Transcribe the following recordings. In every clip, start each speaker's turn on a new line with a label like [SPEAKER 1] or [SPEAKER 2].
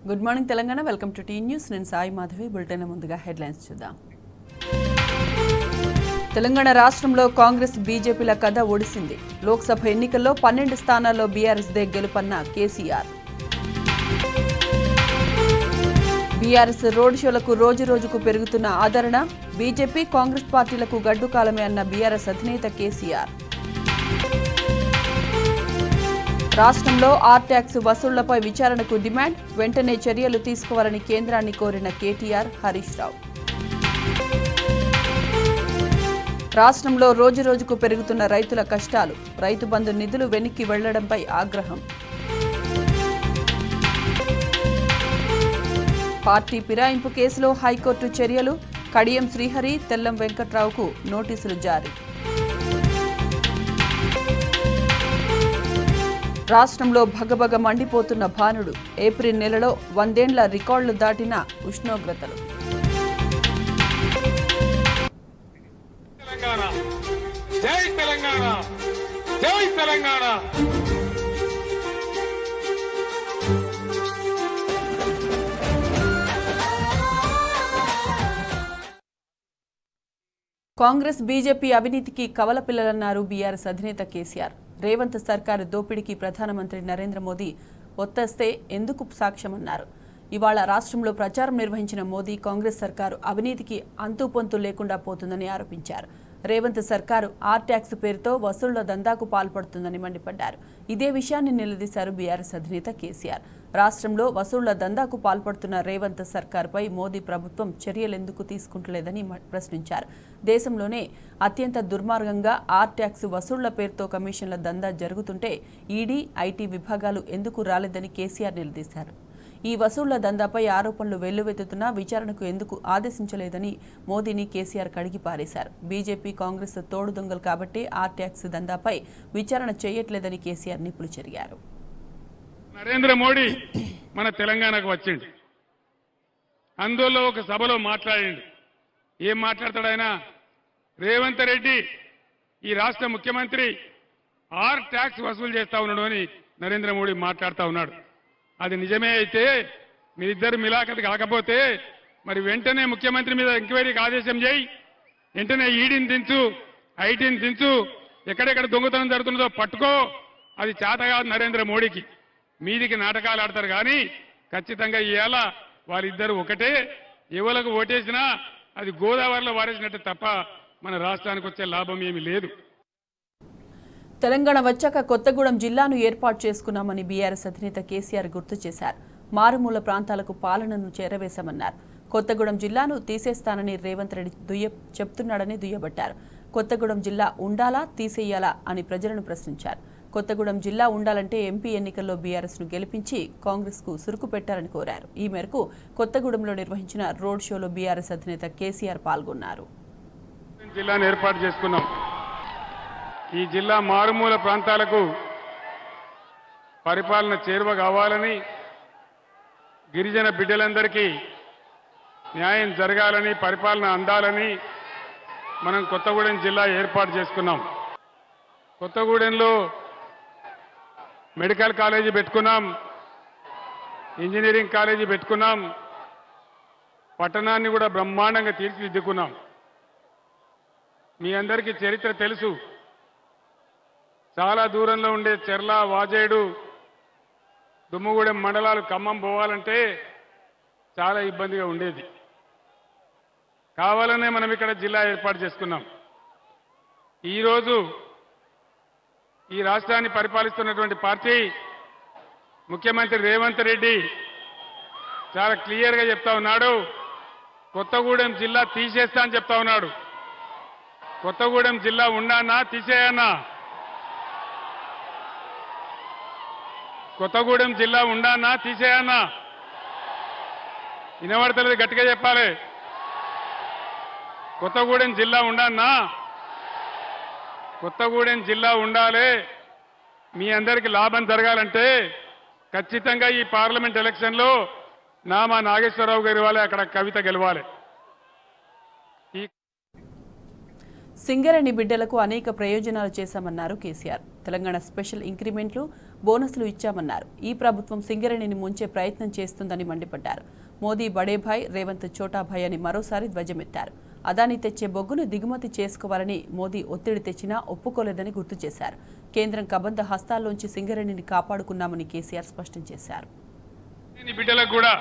[SPEAKER 1] Good morning Telangana. Welcome to T news. నేను Sai Madhavi. Bulletin ముందుగా headlines చూద్దాం. తెలంగాణ రాష్ట్రంలో కాంగ్రెస్ బీజేపీల కథ ఒడిసింది. లోక్సభ ఎన్నికల్లో 12 స్థానాల్లో బీఆర్ఎస్దే గెలుపన్న కేసీఆర్. బీఆర్ఎస్ రోడ్ షోలకు రోజురోజుకు పెరుగుతున్న ఆదరణ. బీజేపీ కాంగ్రెస్ పార్టీలకు గడ్డుకాలమే అన్న బీఆర్ఎస్ అధినేత కేసీఆర్. రాష్ట్రంలో ఆర్ ట్యాక్స్ వసూళ్లపై విచారణకు డిమాండ్. వెంటనే చర్యలు తీసుకోవాలని కేంద్రాన్ని కోరిన కేటీఆర్, హరీష్ రావు. రాష్ట్రంలో రోజురోజుకు పెరుగుతున్న రైతుల కష్టాలు. రైతు బంధు నిధులు వెనక్కి వెళ్లడంపై ఆగ్రహం. పార్టీ ఫిరాయింపు కేసులో హైకోర్టు చర్యలు. కడియం శ్రీహరి, తెల్లం వెంకట్రావుకు నోటీసులు జారీ. రాష్ట్రంలో భగభగ మండిపోతున్న భానుడు. ఏప్రిల్ నెలలో 100 ఏళ్ల రికార్డులు దాటిన ఉష్ణోగ్రతలు.
[SPEAKER 2] జై తెలంగాణ, జై తెలంగాణ.
[SPEAKER 1] కాంగ్రెస్ బీజేపీ అవినీతికి కవలపిల్లలన్నారు బీఆర్ఎస్ అధినేత కేసీఆర్. రేవంత్ సర్కారు దోపిడీకి ప్రధానమంత్రి నరేంద్ర మోదీ ఒత్తేస్తే ఎందుకు సాక్ష్యమన్నారు. ఇవాళ రాష్ట్రంలో ప్రచారం నిర్వహించిన మోదీ కాంగ్రెస్ సర్కారు అవినీతికి అంతుపొంతు లేకుండా పోతుందని ఆరోపించారు. రేవంత్ సర్కారు ఆర్ ట్యాక్స్ పేరుతో వసూళ్ల దందాకు పాల్పడుతుందని మండిపడ్డారు. ఇదే విషయాన్ని నిలదీశారు బీఆర్ఎస్ అధినేత కేసీఆర్. రాష్ట్రంలో వసూళ్ల దందాకు పాల్పడుతున్న రేవంత్ సర్కార్పై మోదీ ప్రభుత్వం చర్యలెందుకు తీసుకుంటలేదని ప్రశ్నించారు. దేశంలోనే అత్యంత దుర్మార్గంగా ఆర్ ట్యాక్స్ వసూళ్ల పేరుతో కమిషన్ల దందా జరుగుతుంటే ఈడీ, ఐటీ విభాగాలు ఎందుకు రాలేదని కేసీఆర్ నిలదీశారు. ఈ వసూళ్ల దందాపై ఆరోపణలు వెల్లువెత్తుతున్నా విచారణకు ఎందుకు ఆదేశించలేదని మోదీని కేసీఆర్ కడిగి పారేశారు. బీజేపీ, కాంగ్రెస్ తోడు దొంగలు కాబట్టే ఆర్ ట్యాక్స్ దందాపై విచారణ చేయట్లేదని కేసీఆర్ నిప్పులు చెరిగారు.
[SPEAKER 2] నరేంద్ర మోడీ మన తెలంగాణకు వచ్చిండు. అందులో ఒక సభలో మాట్లాడిండు. ఏం మాట్లాడతాడు ఆయన? రేవంత్ రెడ్డి ఈ రాష్ట్ర ముఖ్యమంత్రి ఆర్ ట్యాక్స్ వసూలు చేస్తా ఉన్నాడు అని నరేంద్ర మోడీ మాట్లాడుతూ ఉన్నాడు. అది నిజమే అయితే మీరిద్దరు మిలాఖత్ కాకపోతే మరి వెంటనే ముఖ్యమంత్రి మీద ఎంక్వైరీకి ఆదేశం చేయి, వెంటనే ఈడీని దించు, ఐటీని దించు, ఎక్కడెక్కడ దొంగతనం జరుగుతున్నదో పట్టుకో. అది చేత కాదు నరేంద్ర మోడీకి. మీదికి నాటకాలు ఆడతారు కానీ ఖచ్చితంగా ఇవాళ వాళ్ళిద్దరు ఒకటే. ఎవరికి ఓటేసినా అది గోదావరిలో వారేసినట్టు తప్ప మన రాష్ట్రానికి వచ్చే లాభం ఏమీ లేదు.
[SPEAKER 1] తెలంగాణ వచ్చాక కొత్తగూడెం జిల్లాను ఏర్పాటు చేసుకున్నామని బీఆర్ఎస్ అధినేత కేసీఆర్ గుర్తు చేశారు. మారుమూల ప్రాంతాలకు పాలనను చేరవేశామన్నారు. కొత్తగూడెం జిల్లాను తీసేస్తానని రేవంత్ రెడ్డి చెప్తున్నాడని దుయ్యబట్టారు. కొత్తగూడెం జిల్లా ఉండాలా, తీసేయాలా అని ప్రజలను ప్రశ్నించారు. కొత్తగూడెం జిల్లా ఉండాలంటే ఎంపీ ఎన్నికల్లో బీఆర్ఎస్ను గెలిపించి కాంగ్రెస్కు సురుకు పెట్టారని కోరారు. ఈ మేరకు కొత్తగూడెంలో నిర్వహించిన రోడ్ షోలో బీఆర్ఎస్ అధినేత కేసీఆర్ పాల్గొన్నారు.
[SPEAKER 2] జిల్లాను ఏర్పాటు చేసుకున్నాం. ఈ జిల్లా మారుమూల ప్రాంతాలకు పరిపాలన చేరువ కావాలని, గిరిజన బిడ్డలందరికీ న్యాయం జరగాలని, పరిపాలన అందాలని మనం కొత్తగూడెం జిల్లా ఏర్పాటు చేసుకున్నాం. కొత్తగూడెంలో మెడికల్ కాలేజీ పెట్టుకున్నాం, ఇంజనీరింగ్ కాలేజీ పెట్టుకున్నాం, పట్టణాన్ని కూడా బ్రహ్మాండంగా తీర్చిదిద్దుకున్నాం. మీ అందరికీ చరిత్ర తెలుసు. చాలా దూరంలో ఉండే చెర్ల, వాజేడు, దుమ్ముగూడెం మండలాలు ఖమ్మం పోవాలంటే చాలా ఇబ్బందిగా ఉండేది. కావాలనే మనం ఇక్కడ జిల్లా ఏర్పాటు చేసుకున్నాం. ఈరోజు ఈ రాష్ట్రాన్ని పరిపాలిస్తున్నటువంటి పార్టీ ముఖ్యమంత్రి రేవంత్ రెడ్డి చాలా క్లియర్గా చెప్తా ఉన్నాడు. కొత్తగూడెం జిల్లా తీసేస్తా అని చెప్తా ఉన్నాడు. కొత్తగూడెం జిల్లా ఉండానా, తీసేయన్నా? కొత్తగూడెం జిల్లా ఉండానా, తీసేయన్నా? వినబడతలేదు, గట్టిగా చెప్పాలి. కొత్తగూడెం జిల్లా ఉండానా? కొత్తగూడెం జిల్లా ఉండాలి. మీ అందరికీ లాభం జరగాలంటే ఖచ్చితంగా ఈ పార్లమెంట్ ఎలక్షన్లో నామా నాగేశ్వరరావు గారి వాళ్ళే అక్కడ కవిత గెలవాలి.
[SPEAKER 1] సింగరేణి బిడ్డలకు అనేక ప్రయోజనాలు చేశామన్నారు కేసీఆర్. తెలంగాణ స్పెషల్ ఇంక్రిమెంట్లు, బోనస్లు ఇచ్చామన్నారు. ఈ ప్రభుత్వం సింగరేణిని ముంచే ప్రయత్నం చేస్తుందని మండిపడ్డారు. మోదీ బడేభాయ్, రేవంత్ చోటాభాయ్ అని మరోసారి ధ్వజమెత్తారు. అదానీ తెచ్చే బొగ్గును దిగుమతి చేసుకోవాలని మోదీ ఒత్తిడి తెచ్చినా ఒప్పుకోలేదని గుర్తు చేశారు. కేంద్రం కబంధ హస్తాల్లోంచి సింగరేణిని కాపాడుకున్నామని కేసీఆర్ స్పష్టం చేశారు.
[SPEAKER 2] బిడ్డలకు కూడా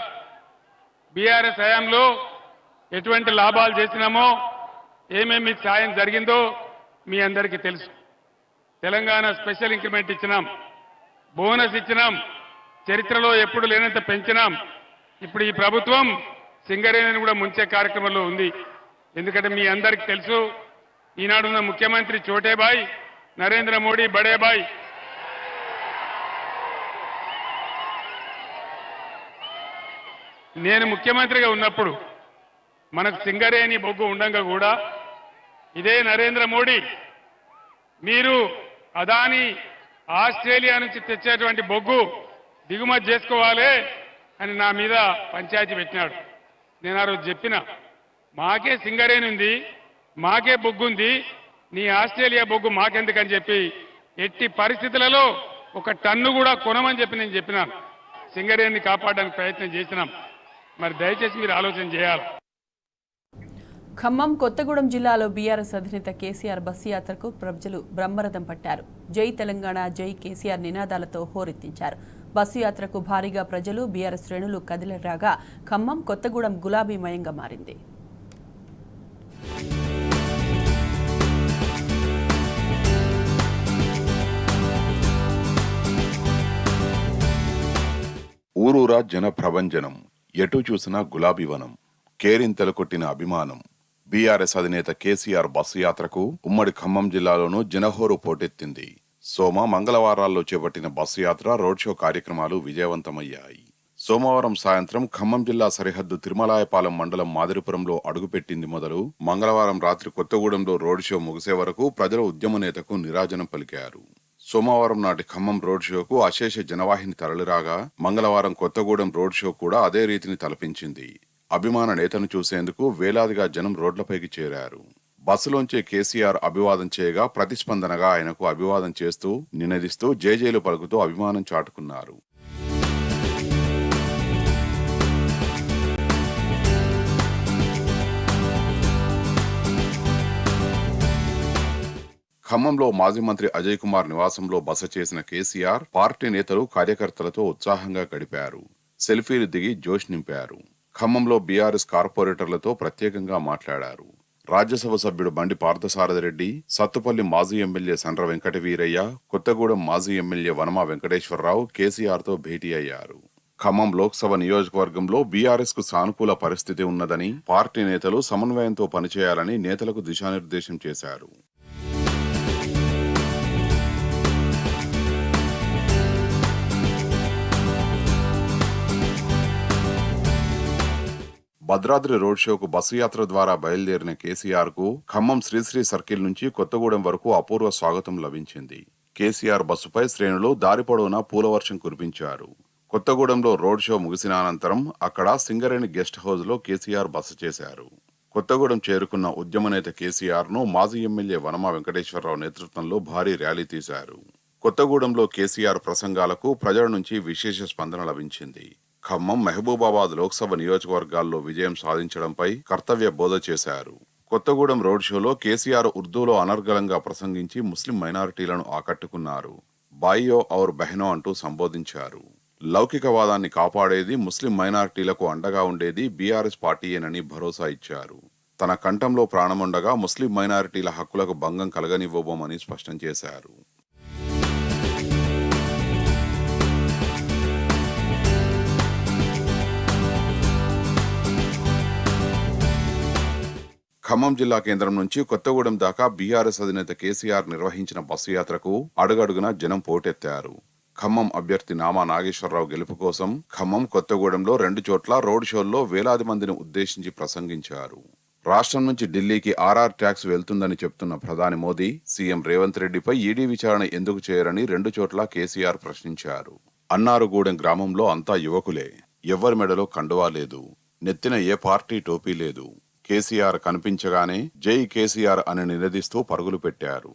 [SPEAKER 2] బీఆర్ఎస్ హయాంలో ఎటువంటి లాభాలు చేసినామో, ఏమేమి సాయం జరిగిందో మీ అందరికీ తెలుసు. తెలంగాణ స్పెషల్ ఇంక్రిమెంట్ ఇచ్చినాం, బోనస్ ఇచ్చినాం, చరిత్రలో ఎప్పుడు లేనంత పెంచినాం. ఇప్పుడు ఈ ప్రభుత్వం సింగరేణిని కూడా ముంచే కార్యక్రమంలో ఉంది. ఎందుకంటే మీ అందరికీ తెలుసు, ఈనాడున్న ముఖ్యమంత్రి చోటేబాయ్, నరేంద్ర మోడీ బడేబాయ్. నేను ముఖ్యమంత్రిగా ఉన్నప్పుడు మనకు సింగరేణి బొగ్గు ఉండంగా కూడా ఇదే నరేంద్ర మోడీ మీరు అదానీ ఆస్ట్రేలియా నుంచి తెచ్చేటువంటి బొగ్గు దిగుమతి చేసుకోవాలి అని నా మీద పంచాయతీ పెట్టినాడు. నేను ఆ రోజు చెప్పిన, మాకే సింగరేణి ఉంది, మాకే బొగ్గు ఉంది, నీ ఆస్ట్రేలియా బొగ్గు మాకెందుకని చెప్పి ఎట్టి పరిస్థితులలో 1 టన్ను కూడా కొనమని చెప్పి నేను చెప్పినాను. సింగరేణిని కాపాడడానికి ప్రయత్నం చేసినాం. మరి దయచేసి మీరు ఆలోచన చేయాలి.
[SPEAKER 1] ఖమ్మం, కొత్తగూడెం జిల్లాలో బీఆర్ఎస్ అధినేత కేసీఆర్ బస్సు యాత్రకు ప్రజలు బ్రహ్మరథం పట్టారు. జై తెలంగాణ, జై కేసీఆర్ నినాదాలతో హోరెత్తించారు. బస్సు యాత్రకు భారీగా ప్రజలు, బీఆర్ఎస్ శ్రేణులు కదిలిరాగా ఖమ్మం, కొత్తగూడెం గులాబీమయంగా మారింది.
[SPEAKER 3] ఊరూరా జన ప్రభంజనం, ఎటు చూసినా గులాబీ వనం, కేరింతలు కొట్టిన అభిమానం. బీఆర్ఎస్ అధినేత కేసీఆర్ బస్సు యాత్రకు ఉమ్మడి ఖమ్మం జిల్లాలోనూ జనహోరు పోటెత్తింది. సోమ, మంగళవారాల్లో చేపట్టిన బస్సు యాత్ర, రోడ్ షో కార్యక్రమాలు విజయవంతమయ్యాయి. సోమవారం సాయంత్రం ఖమ్మం జిల్లా సరిహద్దు తిరుమలాయపాలెం మండలం మాదిరిపురంలో అడుగుపెట్టింది మొదలు మంగళవారం రాత్రి కొత్తగూడెంలో రోడ్ షో ముగిసే వరకు ప్రజల ఉద్యమ నేతకు నీరాజనం పలికారు. సోమవారం నాటి ఖమ్మం రోడ్ షోకు అశేష జనవాహిని తరలిరాగా మంగళవారం కొత్తగూడెం రోడ్ షో కూడా అదే రీతిని తలపించింది. అభిమాన నేతను చూసేందుకు వేలాదిగా జనం రోడ్లపైకి చేరారు. బస్సులోంచే కేసీఆర్ అభివాదం చేయగా ప్రతిస్పందనగా ఆయనకు అభివాదం చేస్తూ, నినదిస్తూ, జేజేలు పలుకుతూ అభిమానం చాటుకున్నారు. ఖమ్మంలో మాజీ మంత్రి అజయ్ కుమార్ నివాసంలో బస చేసిన కేసీఆర్ పార్టీ నేతలు, కార్యకర్తలతో ఉత్సాహంగా గడిపారు. సెల్ఫీలు దిగి జోష్ నింపారు. ఖమ్మంలో బీఆర్ఎస్ కార్పొరేటర్లతో ప్రత్యేకంగా మాట్లాడారు. రాజ్యసభ సభ్యుడు బండి పార్థసారథిరెడ్డి, సత్తుపల్లి మాజీ ఎమ్మెల్యే సండ్ర వెంకటవీరయ్య, కొత్తగూడెం మాజీ ఎమ్మెల్యే వనమా వెంకటేశ్వరరావు కేసీఆర్తో భేటీ అయ్యారు. ఖమ్మం లోక్సభ నియోజకవర్గంలో బీఆర్ఎస్ కు సానుకూల పరిస్థితి ఉన్నదని, పార్టీ నేతలు సమన్వయంతో పనిచేయాలని నేతలకు దిశానిర్దేశం చేశారు. భద్రాద్రి రోడ్ షోకు బస్సు యాత్ర ద్వారా బయలుదేరిన కేసీఆర్ కు ఖమ్మం శ్రీశ్రీ సర్కిల్ నుంచి కొత్తగూడెం వరకు అపూర్వ స్వాగతం లభించింది. కేసీఆర్ బస్సుపై శ్రేణులు దారి పొడవునా పూలవర్షం కురిపించారు. కొత్తగూడెంలో రోడ్ షో ముగిసిన అనంతరం అక్కడ సింగరేణి గెస్ట్ హౌస్ లో కేసీఆర్ బస చేశారు. కొత్తగూడెం చేరుకున్న ఉద్యమ నేత కేసీఆర్ ను మాజీ ఎమ్మెల్యే వనమా వెంకటేశ్వరరావు నేతృత్వంలో భారీ ర్యాలీ తీశారు. కొత్తగూడెంలో కేసీఆర్ ప్రసంగాలకు ప్రజల నుంచి విశేష స్పందన లభించింది. ఖమ్మం, మహబూబాబాద్ లోక్సభ నియోజకవర్గాల్లో విజయం సాధించడంపై కర్తవ్య బోధ చేశారు. కొత్తగూడెం రోడ్ షోలో కేసీఆర్ ఉర్దూలో అనర్గళంగా ప్రసంగించి ముస్లిం మైనారిటీలను ఆకట్టుకున్నారు. బాయియో ఔర్ బెహనో అంటూ సంబోధించారు. లౌకికవాదాన్ని కాపాడేది, ముస్లిం మైనారిటీలకు అండగా ఉండేది బీఆర్ఎస్ పార్టీయేనని భరోసా ఇచ్చారు. తన కంఠంలో ప్రాణముండగా ముస్లిం మైనారిటీల హక్కులకు భంగం కలగనివ్వబోమని స్పష్టం చేశారు. ఖమ్మం జిల్లా కేంద్రం నుంచి కొత్తగూడెం దాకా బీఆర్ఎస్ అధినేత కేసీఆర్ నిర్వహించిన బస్సు యాత్రకు అడుగడుగునా జనం పోటెత్తారు. ఖమ్మం అభ్యర్థి నామా నాగేశ్వరరావు గెలుపు కోసం ఖమ్మం, కొత్తగూడెంలో 2 చోట్ల రోడ్ షోల్లో వేలాది మందిని ఉద్దేశించి ప్రసంగించారు. రాష్ట్రం నుంచి ఢిల్లీకి ఆర్ఆర్ ట్యాక్స్ వెళ్తుందని చెప్తున్న ప్రధాని మోదీ, సీఎం రేవంత్ రెడ్డిపై ఈడీ విచారణ ఎందుకు చేయరని 2 చోట్ల కేసీఆర్ ప్రశ్నించారు. అన్నారుగూడెం గ్రామంలో అంతా యువకులే, ఎవ్వరి మెడలో కండువా లేదు, నెత్తిన ఏ పార్టీ టోపీ లేదు. కేసీఆర్ కనిపించగానే జై కేసీఆర్ అని నినదిస్తూ పరుగులు పెట్టారు.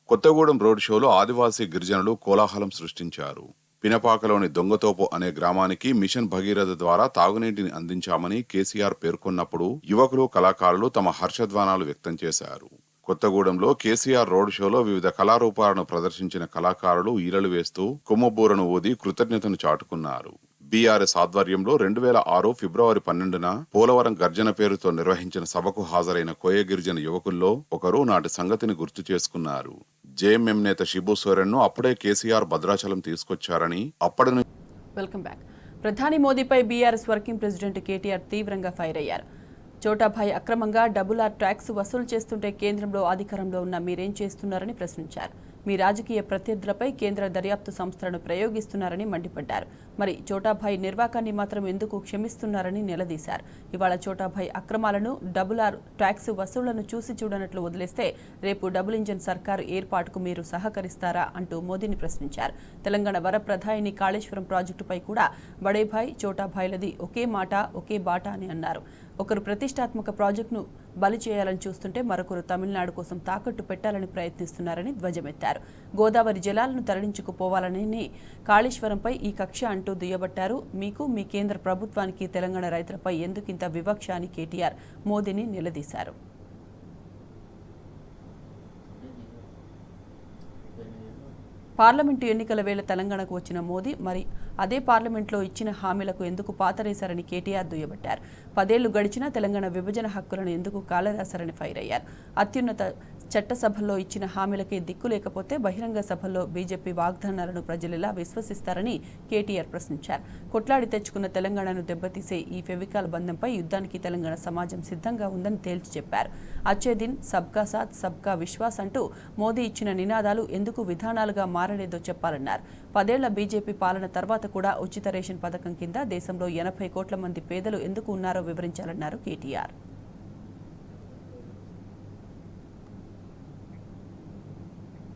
[SPEAKER 3] కొత్తగూడెం రోడ్ షోలో ఆదివాసీ గిరిజనులు కోలాహలం సృష్టించారు. పినపాకలోని దొంగతోపు అనే గ్రామానికి మిషన్ భగీరథ ద్వారా తాగునీటిని అందించామని కేసీఆర్ పేర్కొన్నప్పుడు యువకులు, కళాకారులు తమ హర్షధ్వానాలు వ్యక్తం చేశారు. కొత్తగూడెంలో కేసీఆర్ రోడ్ షోలో వివిధ కళారూపాలను ప్రదర్శించిన కళాకారులు ఈలలు వేస్తూ కొమ్మబూరను ఊది కృతజ్ఞతను చాటుకున్నారు. బీఆర్ఎస్ ఆధ్వర్యంలో 2006 ఫిబ్రవరి 12న పోలవరం గర్జన పేరుతో నిర్వహించిన సభకు హాజరైన కోయ గిరిజన యువకుల్లో ఒకరు నాటి సంగతిని గుర్తు చేసుకున్నారు. జేఎంఎం నేత షిబు సోరెన్ను అప్పుడే కేసీఆర్ భద్రాచలం తీసుకొచ్చారని అప్పటి
[SPEAKER 1] వెల్కమ్ బ్యాక్. ప్రధాని మోదీపై బీఆర్ఎస్ వర్కింగ్ ప్రెసిడెంట్ కేటీఆర్ తీవ్రంగా ఫైర్ అయ్యారు. చోటాభాయ్ అక్రమంగా డబుల్ ట్యాక్స్ వసూలు చేస్తుంటే కేంద్రంలో అధికారంలో ఉన్న మీరేం చేస్తున్నారని ప్రశ్నించారు. మీ రాజకీయ ప్రత్యర్థులపై కేంద్ర దర్యాప్తు సంస్థలను ప్రయోగిస్తున్నారని మండిపడ్డారు. మరి చోటాభాయ్ నిర్వాకాన్ని మాత్రం ఎందుకు క్షమిస్తున్నారని నిలదీశారు. ఇవాళ చోటాభాయ్ అక్రమాలను, డబుల్ ట్యాక్స్ వసూళ్లను చూసి చూడనట్లు వదిలేస్తే రేపు డబుల్ ఇంజన్ సర్కారు ఏర్పాటుకు మీరు సహకరిస్తారా అంటూ మోదీని ప్రశ్నించారు. తెలంగాణ వరప్రధాయిని కాళేశ్వరం ప్రాజెక్టుపై కూడా బడేభాయ్, చోటాభాయ్లది ఒకే మాట, ఒకే బాట అని అన్నారు. ఒకరు ప్రతిష్టాత్మక ప్రాజెక్టును బలి చేయాలని చూస్తుంటే మరొకరు తమిళనాడు కోసం తాకట్టు పెట్టాలని ప్రయత్నిస్తున్నారని ధ్వజమెత్తారు. గోదావరి జలాలను తరలించుకుపోవాలని కాళేశ్వరంపై ఈ కక్ష అంటూ దుయ్యబట్టారు. మీకు, మీ కేంద్ర ప్రభుత్వానికి తెలంగాణ రైతులపై ఎందుకింత వివక్ష అని కేటీఆర్ మోదీని నిలదీశారు. పార్లమెంటు ఎన్నికల వేళ తెలంగాణకు వచ్చిన మోదీ మరి అదే పార్లమెంట్లో ఇచ్చిన హామీలకు ఎందుకు పాతరేశారని కేటీఆర్ దుయ్యబట్టారు. 10 ఏళ్లు గడిచినా తెలంగాణ విభజన హక్కులను ఎందుకు కాలరాశారని ఫైర్ అయ్యారు. అత్యున్నత చట్టసభల్లో ఇచ్చిన హామీలకే దిక్కు లేకపోతే బహిరంగ సభల్లో బీజేపీ వాగ్దానాలను ప్రజలెలా విశ్వసిస్తారని కేటీఆర్ ప్రశ్నించారు. కొట్లాడి తెచ్చుకున్న తెలంగాణను దెబ్బతీసే ఈ ఫెవికాల్ బంధంపై యుద్ధానికి తెలంగాణ సమాజం సిద్ధంగా ఉందని తేల్చి చెప్పారు. అచ్చే దిన్ సబ్కా సాత్ సబ్కా విశ్వాస్ అంటూ మోదీ ఇచ్చిన నినాదాలు ఎందుకు విధానాలుగా మారలేదో చెప్పాలన్నారు. 10 ఏళ్ల బీజేపీ పాలన తర్వాత కూడా ఉచిత రేషన్ పథకం కింద దేశంలో 80 కోట్ల మంది పేదలు ఎందుకు ఉన్నారో వివరించాలన్నారు కేటీఆర్.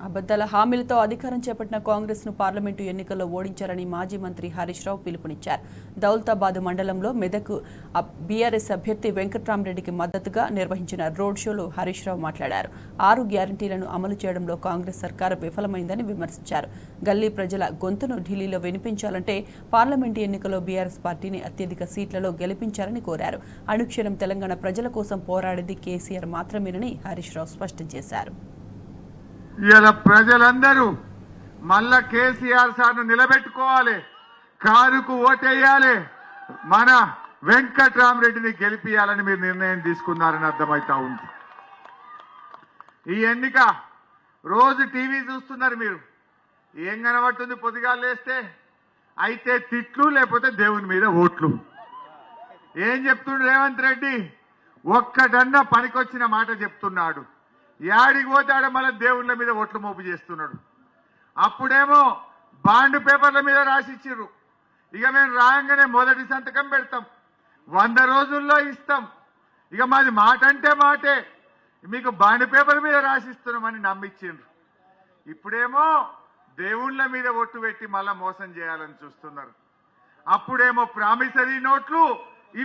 [SPEAKER 1] అబద్దాల హామీలతో అధికారం చేపట్టిన కాంగ్రెస్ ను పార్లమెంటు ఎన్నికల్లో ఓడించారని మాజీ మంత్రి హరీష్ రావు పిలుపునిచ్చారు. దౌలతాబాద్ మండలంలో మెదక్ బీఆర్ఎస్ అభ్యర్థి వెంకట్రామరెడ్డికి మద్దతుగా నిర్వహించిన రోడ్ షోలో హరీష్ రావు మాట్లాడారు. 6 గ్యారంటీలను అమలు చేయడంలో కాంగ్రెస్ సర్కారు విఫలమైందని విమర్శించారు. గల్లీ ప్రజల గొంతును ఢిల్లీలో వినిపించాలంటే పార్లమెంటు ఎన్నికల్లో బీఆర్ఎస్ పార్టీని అత్యధిక సీట్లలో గెలిపించాలని కోరారు. అనుక్షణం తెలంగాణ ప్రజల కోసం పోరాడేది కేసీఆర్ మాత్రమేనని హరీష్ రావు స్పష్టం చేశారు.
[SPEAKER 4] ఇలా ప్రజలందరూ మళ్ళా కేసీఆర్ సార్ను నిలబెట్టుకోవాలి, కారుకు ఓటేయాలి, మన వెంకట్రామరెడ్డిని గెలిపియాలని మీరు నిర్ణయం తీసుకున్నారని అర్థమవుతా ఉంది. ఈ ఎన్నిక రోజు టీవీ చూస్తున్నారు మీరు, ఏం కనబడుతుంది? పొద్దుగాలు లేస్తే అయితే తిట్లు, లేకపోతే దేవుని మీద ఓట్లు. ఏం చెప్తుండు రేవంత్ రెడ్డి? ఒక్కటన్నా పనికొచ్చిన మాట చెప్తున్నాడు. యాడికి పోతాడో మళ్ళీ దేవుళ్ళ మీద ఓట్లు మోపు చేస్తున్నాడు. అప్పుడేమో బాండ్ పేపర్ల మీద రాసిచ్చిర్రు, ఇక మేము రాగానే మొదటి సంతకం పెడతాం, 100 రోజుల్లో ఇస్తాం, ఇక మాది మాట అంటే మాటే, మీకు బాండ్ పేపర్ మీద రాసిస్తున్నామని నమ్మించిండ్రు. ఇప్పుడేమో దేవుళ్ళ మీద ఒట్టు పెట్టి మళ్ళా మోసం చేయాలని చూస్తున్నారు. అప్పుడేమో ప్రామిసరీ నోట్లు,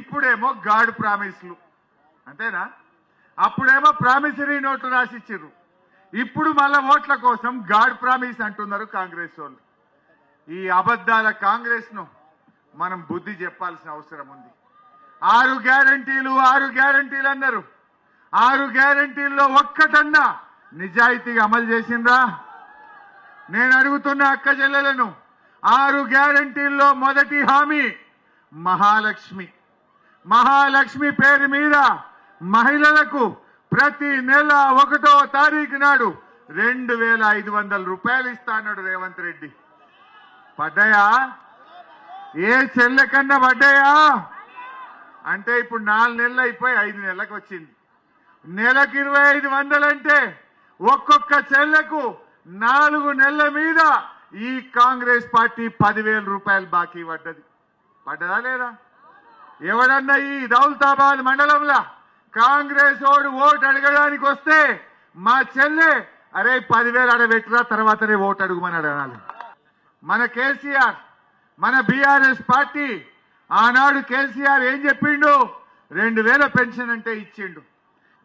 [SPEAKER 4] ఇప్పుడేమో గాడ్ ప్రామిస్లు. అంతేనా? అప్పుడేమో ప్రామిసరీ నోట్లు రాసిచ్చిర్రు, ఇప్పుడు మళ్ళా ఓట్ల కోసం గాడ్ ప్రామిస్ అంటున్నారు కాంగ్రెస్ వాళ్ళు. ఈ అబద్ధాల కాంగ్రెస్ ను మనం బుద్ధి చెప్పాల్సిన అవసరం ఉంది. 6 గ్యారంటీలు అన్నారు. 6 గ్యారంటీల్లో ఒక్కటన్నా నిజాయితీగా అమలు చేసిండ్రా? నేను అడుగుతున్న అక్క చెల్లెలను, 6 గ్యారంటీల్లో మొదటి హామీ మహాలక్ష్మి పేరు మీద మహిళలకు ప్రతి నెల 1వ తారీఖు నాడు 2500 రూపాయలు ఇస్తా అన్నాడు రేవంత్ రెడ్డి. పడ్డాయా? ఏ చెల్లెకన్నా పడ్డాయా? అంటే ఇప్పుడు 4 నెలలు అయిపోయి 5 నెలలకు వచ్చింది. నెలకు 2500 అంటే ఒక్కొక్క చెల్లెకు 4 నెలల మీద ఈ కాంగ్రెస్ పార్టీ 10,000 రూపాయలు బాకీ పడ్డదా లేదా? ఎవడన్నా ఈ దౌలతాబాద్ మండలంలో కాంగ్రెస్ ఓటు అడగడానికి వస్తే మా చెల్లె అరే 10,000 ఆడబెట్టరా తర్వాతనే ఓటు అడుగుమని అడగాలి. మన కేసీఆర్, మన బీఆర్ఎస్ పార్టీ ఆనాడు కేసీఆర్ ఏం చెప్పిండు? 2,000 పెన్షన్ అంటే ఇచ్చిండు.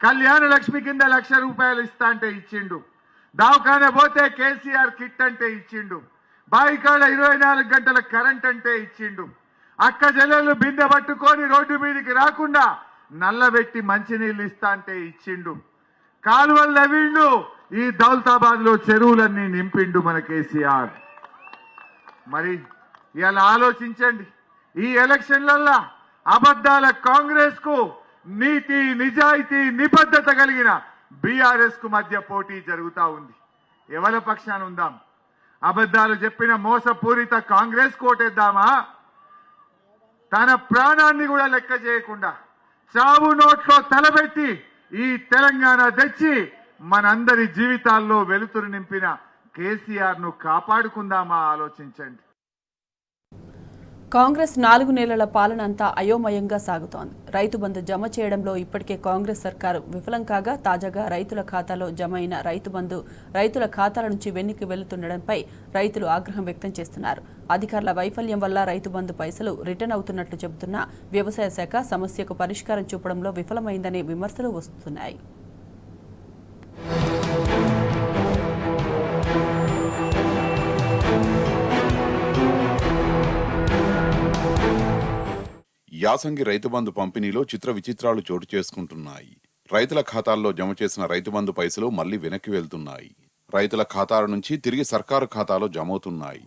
[SPEAKER 4] కళ్యాణ లక్ష్మి కింద 1,00,000 రూపాయలు ఇస్తా అంటే ఇచ్చిండు. దవాఖాన పోతే కేసీఆర్ కిట్ అంటే ఇచ్చిండు. బాయికాడ 24 గంటల కరెంట్ అంటే ఇచ్చిండు. అక్క చెల్లెళ్ళు బిందె పట్టుకొని రోడ్డు మీదకి రాకుండా నల్లబెట్టి మంచినీళ్ళు ఇస్తా అంటే ఇచ్చిండు. కాలువలు నవ్విండు. ఈ దౌలతాబాద్ లో చెరువులన్నీ నింపిండు మన కేసీఆర్. మరి ఇలా ఆలోచించండి, ఈ ఎలక్షన్లల్లా అబద్ధాల కాంగ్రెస్ కు నీతి నిజాయితీ నిబద్ధత కలిగిన బీఆర్ఎస్ కు మధ్య పోటీ జరుగుతా ఉంది. ఎవరి పక్షాన ఉందాం? అబద్ధాలు చెప్పిన మోసపూరిత కాంగ్రెస్ కోటేద్దామా? తన ప్రాణాన్ని కూడా లెక్క చేయకుండా చావు నోట్లో తలబెట్టి ఈ తెలంగాణ తెచ్చి మనందరి జీవితాల్లో వెలుతురు నింపిన కేసీఆర్ ను కాపాడుకుందామా? ఆలోచించండి.
[SPEAKER 1] కాంగ్రెస్ 4 నెలల పాలన అంతా అయోమయంగా సాగుతోంది. రైతు బంధు జమ చేయడంలో ఇప్పటికే కాంగ్రెస్ సర్కారు విఫలం కాగా తాజాగా రైతుల ఖాతాలో జమ అయిన రైతు బంధు రైతుల ఖాతాల నుంచి వెనక్కి వెళ్తుండడంపై రైతులు ఆగ్రహం వ్యక్తం చేస్తున్నారు. అధికారుల వైఫల్యం వల్ల రైతు బంధు పైసలు రిటర్న్ అవుతున్నట్లు చెబుతున్న వ్యవసాయ శాఖ సమస్యకు పరిష్కారం చూపడంలో విఫలమైందనే విమర్శలు వస్తున్నాయి.
[SPEAKER 3] యాసంగి రైతు బంధు పంపిణీలో చిత్ర విచిత్రాలు చోటు చేసుకుంటున్నాయి. రైతుల ఖాతాల్లో జమ చేసిన రైతు బంధు పైసలు మళ్లీ వెనక్కి వెళ్తున్నాయి. రైతుల ఖాతాల నుంచి తిరిగి సర్కారు ఖాతాలో జమవుతున్నాయి.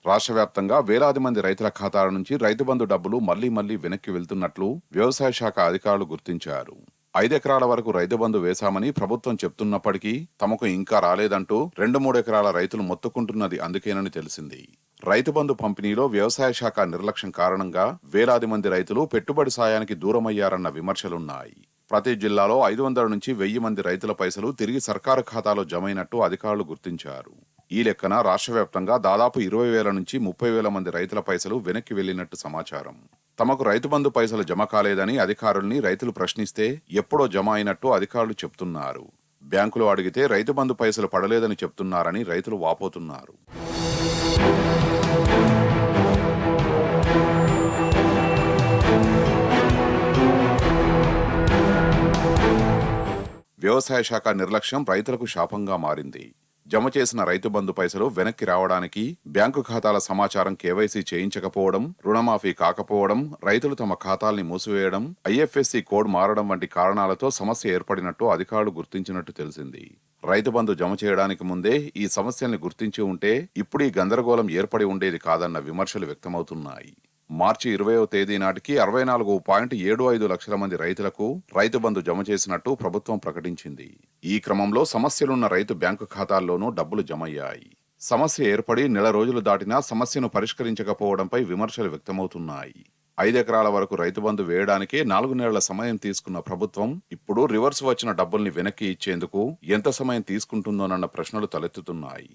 [SPEAKER 3] రాష్ట్ర వ్యాప్తంగా వేలాది మంది రైతుల ఖాతాల నుంచి రైతు బంధు డబ్బులు మళ్లీ వెనక్కి వెళ్తున్నట్లు వ్యవసాయ శాఖ అధికారులు గుర్తించారు. 5 ఎకరాల వరకు రైతు బంధు వేశామని ప్రభుత్వం చెప్తున్నప్పటికీ తమకు ఇంకా రాలేదంటూ 2-3 ఎకరాల రైతులు మొత్తుకుంటున్నది అందుకేనని తెలిసింది. రైతు బంధు పంపిణీలో వ్యవసాయ శాఖ నిర్లక్ష్యం కారణంగా వేలాది మంది రైతులు పెట్టుబడి సాయానికి దూరమయ్యారన్న విమర్శలున్నాయి. ప్రతి జిల్లాలో 500 నుంచి 1000 మంది రైతుల పైసలు తిరిగి సర్కారు ఖాతాలో జమైనట్టు అధికారులు గుర్తించారు. ఈ లెక్కన రాష్ట్ర వ్యాప్తంగా దాదాపు 20,000 నుంచి 30,000 మంది రైతుల పైసలు వెనక్కి వెళ్లినట్టు సమాచారం. తమకు రైతు బంధు పైసలు జమ కాలేదని అధికారుల్ని రైతులు ప్రశ్నిస్తే ఎప్పుడో జమ అయినట్టు అధికారులు చెప్తున్నారు. బ్యాంకులు అడిగితే రైతు బంధు పైసలు పడలేదని చెప్తున్నారని రైతులు వాపోతున్నారు. వ్యవసాయ శాఖ నిర్లక్ష్యం రైతులకు శాపంగా మారింది. జమ చేసిన రైతు బంధు పైసలు వెనక్కి రావడానికి బ్యాంకు ఖాతాల సమాచారం కేవైసీ చేయించకపోవడం, రుణమాఫీ కాకపోవడం, రైతులు తమ ఖాతాల్ని మూసివేయడం, ఐఎఫ్ఎస్సి కోడ్ మారడం వంటి కారణాలతో సమస్య ఏర్పడినట్టు అధికారులు గుర్తించినట్టు తెలిసింది. రైతు బంధు జమ చేయడానికి ముందే ఈ సమస్యల్ని గుర్తించి ఉంటే ఇప్పుడు ఈ గందరగోళం ఏర్పడి ఉండేది కాదన్న విమర్శలు వ్యక్తమవుతున్నాయి. మార్చి 20వ తేదీ నాటికి 64.75 లక్షల మంది రైతులకు రైతు బంధు జమ చేసినట్టు ప్రభుత్వం ప్రకటించింది. ఈ క్రమంలో సమస్యలున్న రైతు బ్యాంకు ఖాతాల్లోనూ డబ్బులు జమయ్యాయి. సమస్య ఏర్పడి నెల రోజులు దాటినా సమస్యను పరిష్కరించకపోవడంపై విమర్శలు వ్యక్తమవుతున్నాయి. 5 ఎకరాల వరకు రైతు బంధు వేయడానికే 4 నెలల సమయం తీసుకున్న ప్రభుత్వం ఇప్పుడు రివర్స్ వచ్చిన డబ్బుల్ని వెనక్కి ఇచ్చేందుకు ఎంత సమయం తీసుకుంటుందోనన్న ప్రశ్నలు తలెత్తుతున్నాయి.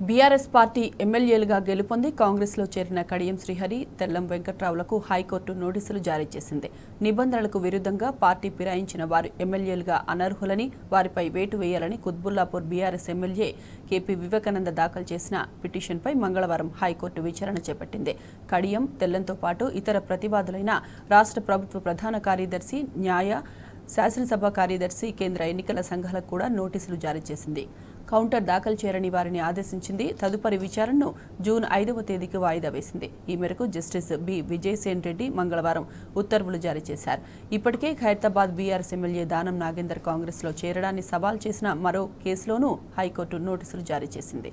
[SPEAKER 1] బీఆర్ఎస్ పార్టీ ఎమ్మెల్యేలుగా గెలుపొంది కాంగ్రెస్లో చేరిన కడియం శ్రీహరి, తెల్లం వెంకట్రావులకు హైకోర్టు నోటీసులు జారీ చేసింది. నిబంధనలకు విరుద్ధంగా పార్టీ ఫిరాయించిన వారు ఎమ్మెల్యేలుగా అనర్హులని, వారిపై వేటు వేయాలని Quthbullapur BRS MLA KP Vivekananda దాఖలు చేసిన పిటిషన్పై మంగళవారం హైకోర్టు విచారణ చేపట్టింది. కడియం, తెల్లంతో పాటు ఇతర ప్రతివాదులైన రాష్ట్ర ప్రభుత్వ ప్రధాన కార్యదర్శి, న్యాయ, శాసనసభ కార్యదర్శి, కేంద్ర ఎన్నికల సంఘాలకు కూడా నోటీసులు జారీ చేసింది. కౌంటర్ దాఖలు చేయరని వారిని ఆదేశించింది. తదుపరి విచారణను జూన్ 5వ తేదీకి వాయిదా వేసింది. ఈ మేరకు జస్టిస్ బి విజయసేన్ రెడ్డి మంగళవారం ఉత్తర్వులు జారీ చేశారు. ఇప్పటికే ఖైరతాబాద్ బీఆర్ఎస్ ఎమ్మెల్యే దానం నాగేందర్ కాంగ్రెస్లో చేరడాన్ని సవాల్ చేసిన మరో కేసులోనూ హైకోర్టు నోటీసులు జారీ చేసింది.